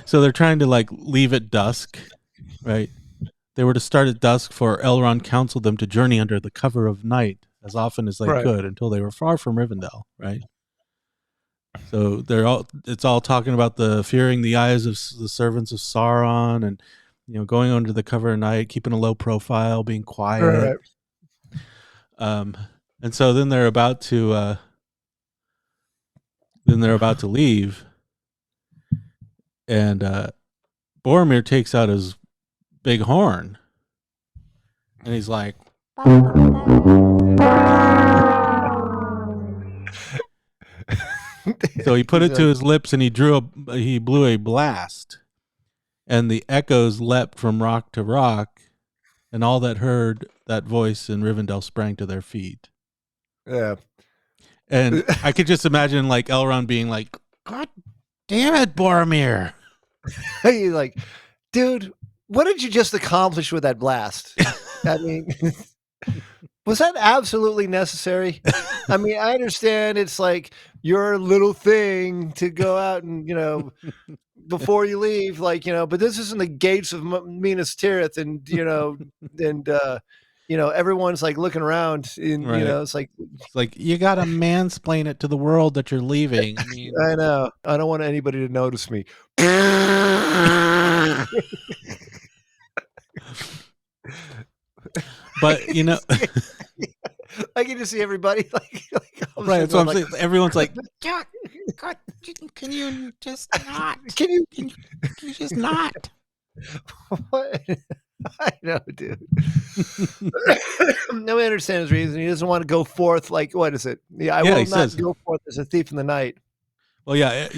So they're trying to like leave at dusk, right? They were to start at dusk, for Elrond counseled them to journey under the cover of night as often as they could until they were far from Rivendell, right? So it's all talking about the fearing the eyes of the servants of Sauron, and going under the cover of night, keeping a low profile, being quiet. And so then they're about to leave, and Boromir takes out his big horn, and he's like, so he put it to his lips, and he blew a blast, and the echoes leapt from rock to rock, and all that heard that voice in Rivendell sprang to their feet. Yeah. And I could just imagine like Elrond being like, "God damn it, Boromir." He's like, dude, what did you just accomplish with that blast? I mean, was that absolutely necessary? I mean, I understand it's like your little thing to go out and, before you leave, but this isn't the gates of Minas Tirith, and, everyone's like looking around, and, right. It's like you got to mansplain it to the world that you're leaving. I mean, I know. I don't want anybody to notice me. But I can just see everybody like right. So I'm saying, everyone's like, God, can you just not? Can you just not? What? I know, dude. No, I understand his reason. He doesn't want to go forth. Like, what is it? Yeah, I will not go forth as a thief in the night. Well, yeah.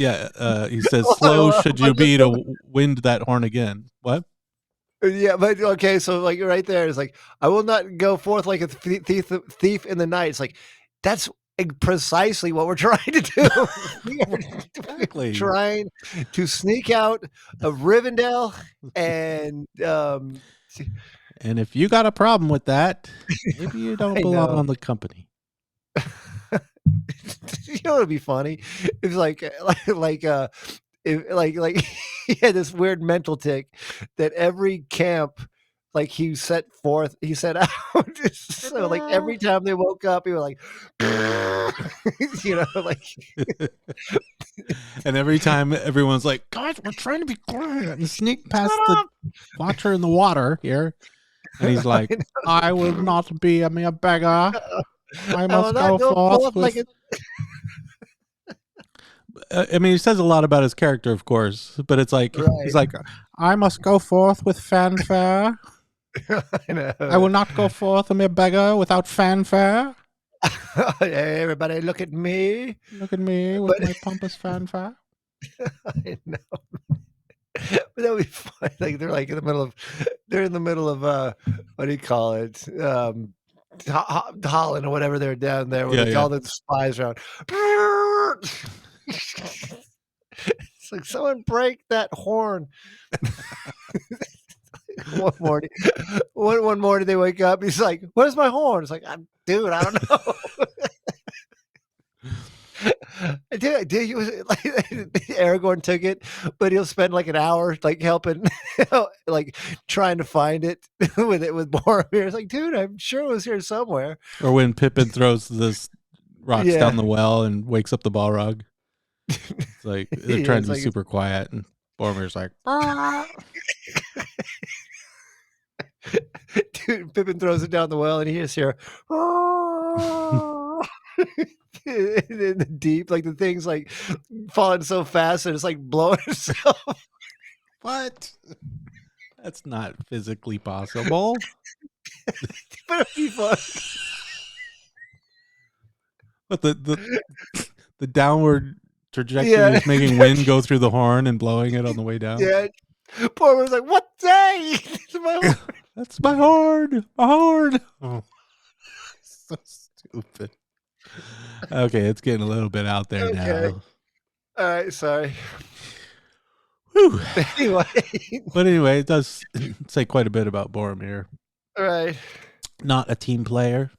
He says, "Slow should you be to wind that horn again." What? Yeah, but okay, so like right there is like, I will not go forth like a thief in the night. It's like, that's precisely what we're trying to do. Exactly. Trying to sneak out of Rivendell, and if you got a problem with that, maybe you don't belong on the company. You know what'd be funny? It's like he had this weird mental tick that every camp, like he set out. So like every time they woke up, he was like, like. And every time everyone's like, "Guys, we're trying to be quiet and sneak past the watcher in the water here," and he's like, "I will not be a mere beggar. I must go forth with." I mean, he says a lot about his character, of course, but it's like he's like, "I must go forth with fanfare. I will not go forth a mere beggar without fanfare." Hey, everybody, look at me! Look at me with my pompous fanfare. I know, but that would be fun. Like they're like in the middle of what do you call it? Holland or whatever. They're down there with all the spies around. It's like, someone break that horn. One morning they wake up. He's like, "Where's my horn?" It's like, dude, I don't know. Dude, he was like, Aragorn took it, but he'll spend like an hour like helping, like trying to find it with Boromir. It's like, dude, I'm sure it was here somewhere. Or when Pippin throws this rocks down the well and wakes up the Balrog. It's like they're trying to be super quiet, and Boromir's like, dude, Pippin throws it down the well, and he just hear in the deep, like the thing's like falling so fast and it's like blowing itself. What? That's not physically possible. But it'd be fun. But the downward trajectory is making wind go through the horn and blowing it on the way down. Yeah. Boromir's like, "What day? That's my horn. My horn." Oh. So stupid. Okay, it's getting a little bit out there now. All right, sorry. Whew. Anyway, it does say quite a bit about Boromir. All right. Not a team player.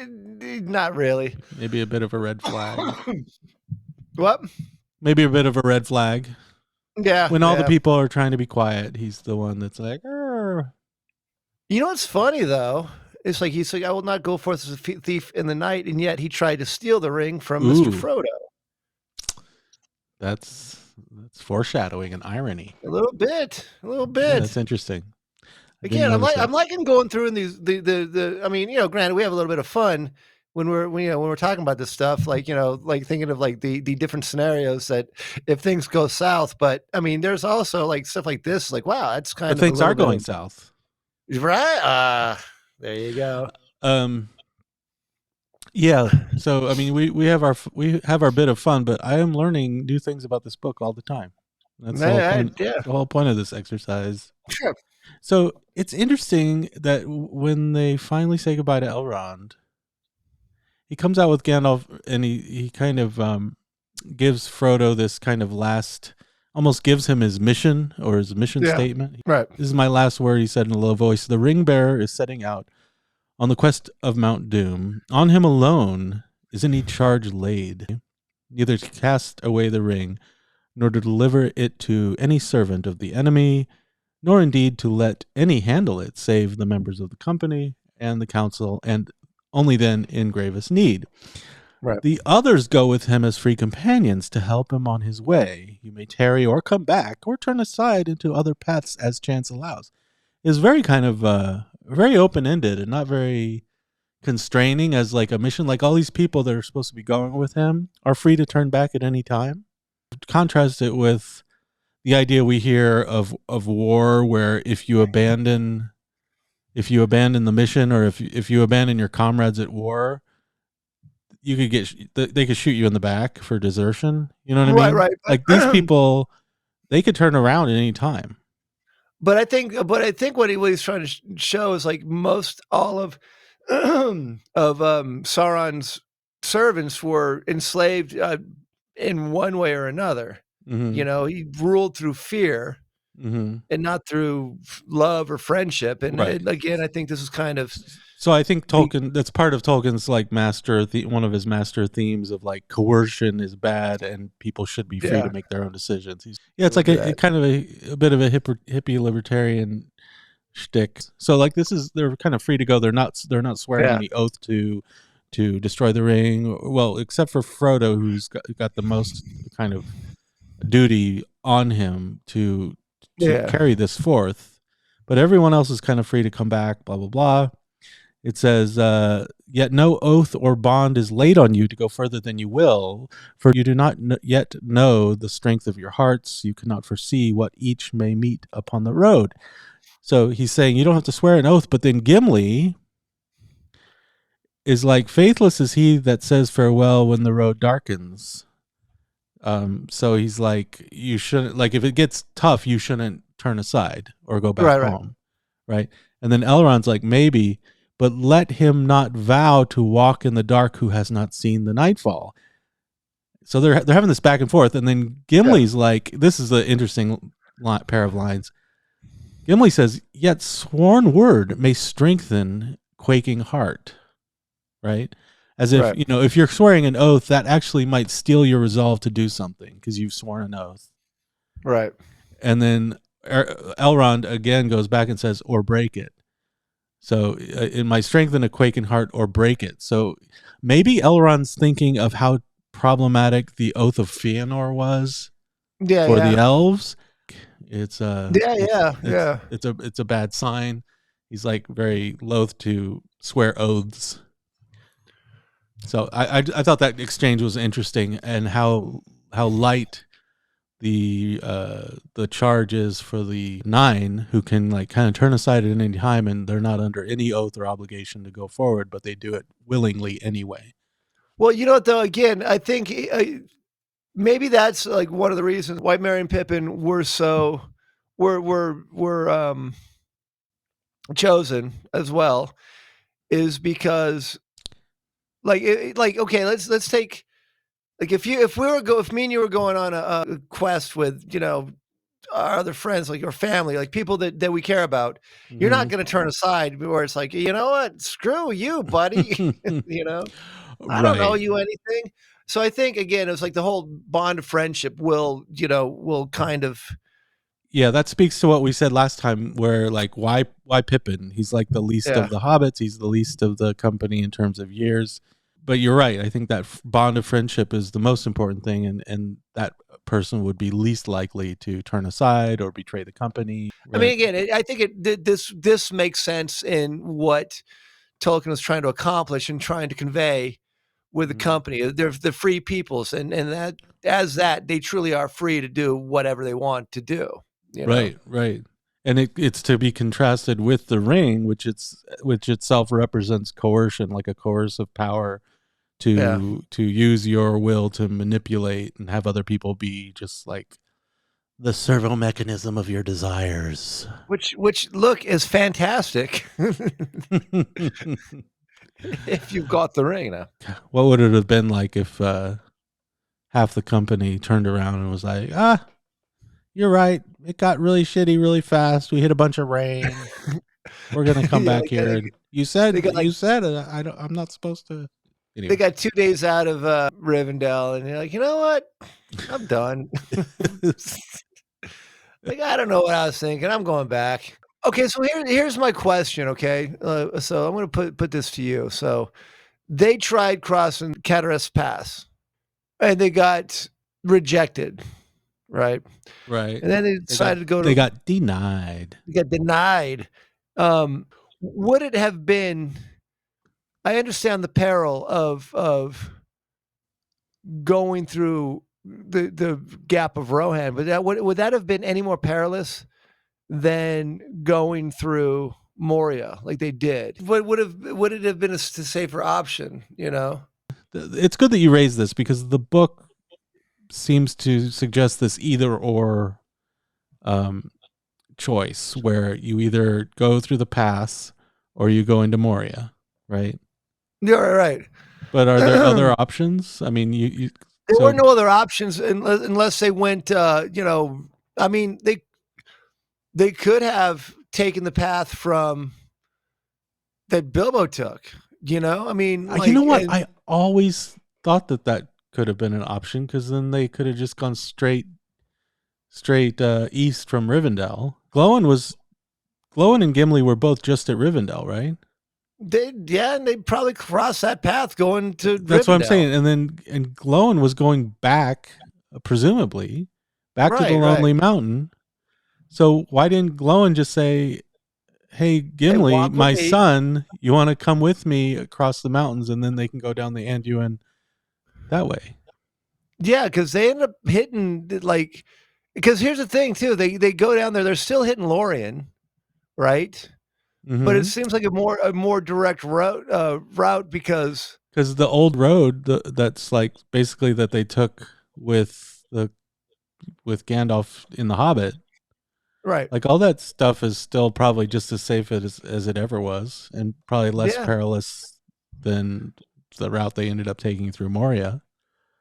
Not really. Maybe a bit of a red flag. What? Maybe a bit of a red flag. Yeah. When all the people are trying to be quiet, he's the one that's like, "Arr." You know what's funny though? It's like he's like, I will not go forth as a thief in the night, and yet he tried to steal the ring from Mr. Frodo. That's foreshadowing and irony. A little bit. Yeah, that's interesting. Again, I'm liking going through in these the. I mean, granted, we have a little bit of fun when we're talking about this stuff, like like thinking of like the different scenarios that if things go south. But I mean, there's also like stuff like this, like wow, that's kind of things are going south, right? There you go. Yeah. So I mean, we have our bit of fun, but I am learning new things about this book all the time. That's the whole point of this exercise. Sure. So it's interesting that when they finally say goodbye to Elrond, he comes out with Gandalf, and he kind of gives Frodo this kind of almost gives him his mission or his mission statement. Right. This is my last word, he said in a low voice. The ring bearer is setting out on the quest of Mount Doom. On him alone is any charge laid, neither to cast away the ring, nor to deliver it to any servant of the enemy, nor indeed to let any handle it, save the members of the company and the council, and only then in gravest need. Right. The others go with him as free companions to help him on his way. You may tarry or come back, or turn aside into other paths as chance allows. It's very kind of very open-ended and not very constraining as like a mission. Like all these people that are supposed to be going with him are free to turn back at any time. Contrast it with the idea we hear of war, where if you abandon the mission, or if you abandon your comrades at war, you could they could shoot you in the back for desertion. You know what I mean? Right. Like these people, they could turn around at any time. But I think what he's trying to show is like most all of Sauron's servants were enslaved in one way or another. Mm-hmm. He ruled through fear, mm-hmm. and not through love or friendship. And again, I think this is kind of. So I think Tolkien, that's part of Tolkien's like one of his master themes of like coercion is bad and people should be free to make their own decisions. It's like a kind of a bit of a hippie libertarian shtick. So like they're kind of free to go. They're not swearing any oath to destroy the ring. Well, except for Frodo, who's got the most kind of duty on him to carry this forth. But everyone else is kind of free to come back, blah, blah, blah. It says, yet no oath or bond is laid on you to go further than you will, for you do not yet know the strength of your hearts. You cannot foresee what each may meet upon the road. So he's saying you don't have to swear an oath, but then Gimli is like, faithless is he that says farewell when the road darkens. So he's like, you shouldn't, like, if it gets tough, you shouldn't turn aside or go back home. Right. And then Elrond's like, maybe, but let him not vow to walk in the dark who has not seen the nightfall. So they're having this back and forth. And then Gimli's like, this is an interesting pair of lines. Gimli says, yet sworn word may strengthen quaking heart. Right. As if, if you're swearing an oath, that actually might steal your resolve to do something because you've sworn an oath. Right. And then Elrond again goes back and says, or break it. So it might strengthen a quaking heart or break it. So maybe Elrond's thinking of how problematic the Oath of Fëanor was for the elves. It's it's a bad sign. He's like very loath to swear oaths. So I thought that exchange was interesting, and how light the charge is for the 9, who can like kind of turn aside at any time, and they're not under any oath or obligation to go forward, but they do it willingly anyway. Well, you know what though? Again, I think maybe that's like one of the reasons why Merry and Pippin were chosen as well, is because like okay, let's take. Like if me and you were going on a quest with our other friends, like your family, like people that we care about, you're not going to turn aside where it's like, you know what, screw you, buddy. You know, I don't owe Right. you anything. So I think again, it's like the whole bond of friendship will kind of. Yeah, that speaks to what we said last time, where like why Pippin? He's like the least Yeah. of the hobbits. He's the least of the company in terms of years. But you're right. I think that bond of friendship is the most important thing, and that person would be least likely to turn aside or betray the company. Right? I mean, again, I think this makes sense in what Tolkien was trying to accomplish and trying to convey with the company. They're the free peoples, and that as that they truly are free to do whatever they want to do. You know? Right. And it's to be contrasted with the ring, which itself represents coercion, like a coercive power to use your will to manipulate and have other people be just like the servo mechanism of your desires. Which look is fantastic. If you've got the ring now. What would it have been like if half the company turned around and was like, you're right. It got really shitty really fast. We hit a bunch of rain. We're gonna come back here. And you said I'm not supposed to. Anyway. They got 2 days out of Rivendell, and you're like, you know what? I'm done. Like, I don't know what I was thinking. I'm going back. Okay, so here's my question. Okay, so I'm going to put this to you. So they tried crossing Cadaris Pass, and they got rejected, right? Right. And then they decided to go to. They got denied. They got denied. Would it have been? I understand the peril of going through the gap of Rohan, but would that have been any more perilous than going through Moria like they did? Would it have been a safer option? You know, it's good that you raised this because the book seems to suggest this either or choice where you either go through the pass or you go into Moria, right? You're right. But are there other options? I mean, there were no other options unless they went. I mean, they could have taken the path from that Bilbo took. You know, I mean, you know what? I always thought that could have been an option because then they could have just gone straight east from Rivendell. Glowin and Gimli were both just at Rivendell, right? And they probably crossed that path going to. That's Rivendell. what I'm saying. And Glowin was going back, presumably, back to the Lonely Mountain. So why didn't Glowin just say, "Hey, Gimli, my son, you want to come with me across the mountains, and then they can go down the Anduin that way?" Yeah, because they ended up hitting because here's the thing too. They go down there. They're still hitting Lorien, right? Mm-hmm. But it seems like a more direct route because the old road that's like basically that they took with Gandalf in The Hobbit, right? Like all that stuff is still probably just as safe as it ever was, and probably less perilous than the route they ended up taking through Moria.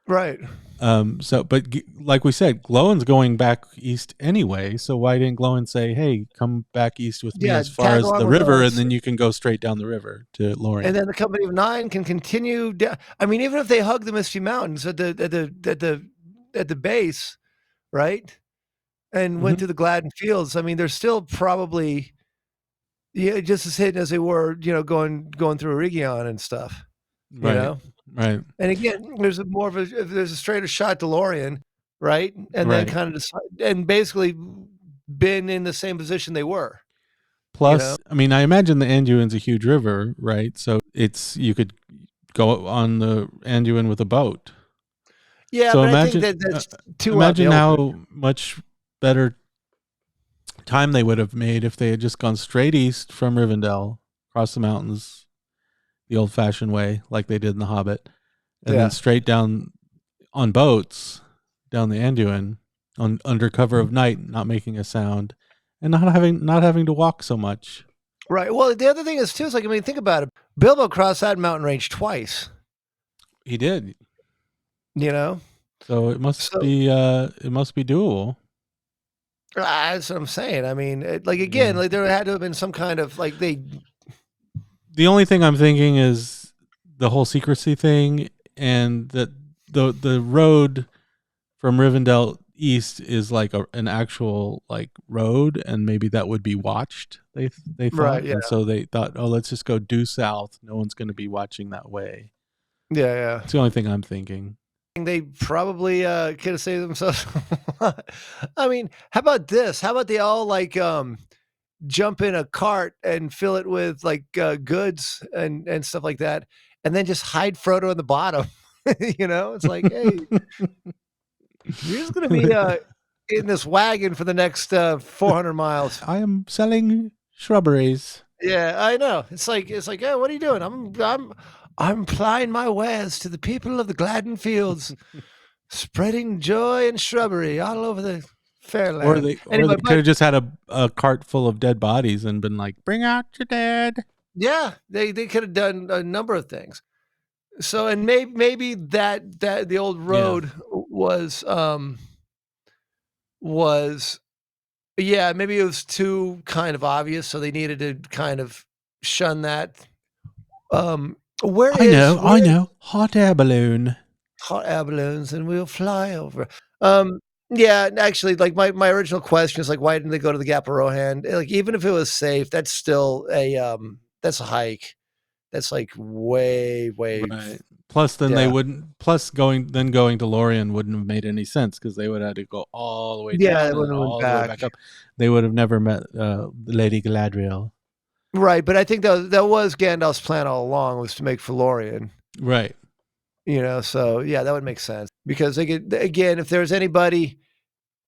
Right. But like we said, Glowin's going back east anyway. So why didn't Glowin say, "Hey, come back east with me as far as the river, and then you can go straight down the river to Lorien." And then the Company of Nine can continue down. I mean, even if they hug the Misty Mountains at the base, right, and went through the Gladden Fields, I mean, they're still probably just as hidden as they were, going through Eregion and stuff. Right. You know? Right. And again, there's a straighter shot to Lorien, right? And then kind of and basically been in the same position they were. Plus, I mean, I imagine the Anduin's a huge river, right? So you could go on the Anduin with a boat. Yeah, so but I think that's too. Imagine how much better time they would have made if they had just gone straight east from Rivendell, across the mountains, the old-fashioned way, like they did in The Hobbit, and then straight down on boats down the Anduin under cover of night, not making a sound, and not having to walk so much. Right. Well, the other thing is too, I mean, think about it. Bilbo crossed that mountain range twice. He did. So it must be doable. That's what I'm saying. I mean, like again, like there had to have been some kind of like they. The only thing I'm thinking is the whole secrecy thing, and that the road from Rivendell east is like an actual like road, and maybe that would be watched. They thought, Right, yeah. and so they thought, oh, let's just go due south. No one's going to be watching that way. Yeah, yeah. It's the only thing I'm thinking. They probably could have saved themselves. I mean, how about this? How about they all like jump in a cart and fill it with like goods and stuff like that, and then just hide Frodo in the bottom. You know, it's like, hey, you're just gonna be in this wagon for the next 400 miles. I am selling shrubberies. Yeah, I know. It's like, hey, what are you doing? I'm plying my wares to the people of the Gladden Fields, spreading joy and shrubbery all over the fairland. Or they could have just had a cart full of dead bodies and been like, bring out your dead. Yeah, they could have done a number of things. So, and maybe that the old road was yeah, maybe it was too kind of obvious, so they needed to kind of shun that. Where I know. Hot air balloon. Hot air balloons, and we'll fly over. Yeah, actually, like my original question is like, why didn't they go to the Gap of Rohan? Like, even if it was safe, that's still that's a hike. That's like way. Right. Plus, then they wouldn't. Plus, going to Lorien wouldn't have made any sense because they would have had to go all the way down and all the way back up. They would have never met Lady Galadriel. Right, but I think that was Gandalf's plan all along, was to make for Lorien. Right. You know, so yeah, that would make sense because they could, again, if there's anybody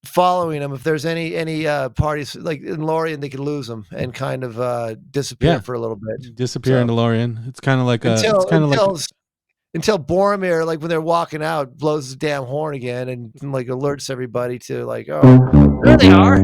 following them, if there's any parties like in Lorien, they could lose them and kind of disappear for a little bit. Disappear into Lorien. It's kind of like until Boromir, like when they're walking out, blows his damn horn again and like alerts everybody to like, oh, there they are.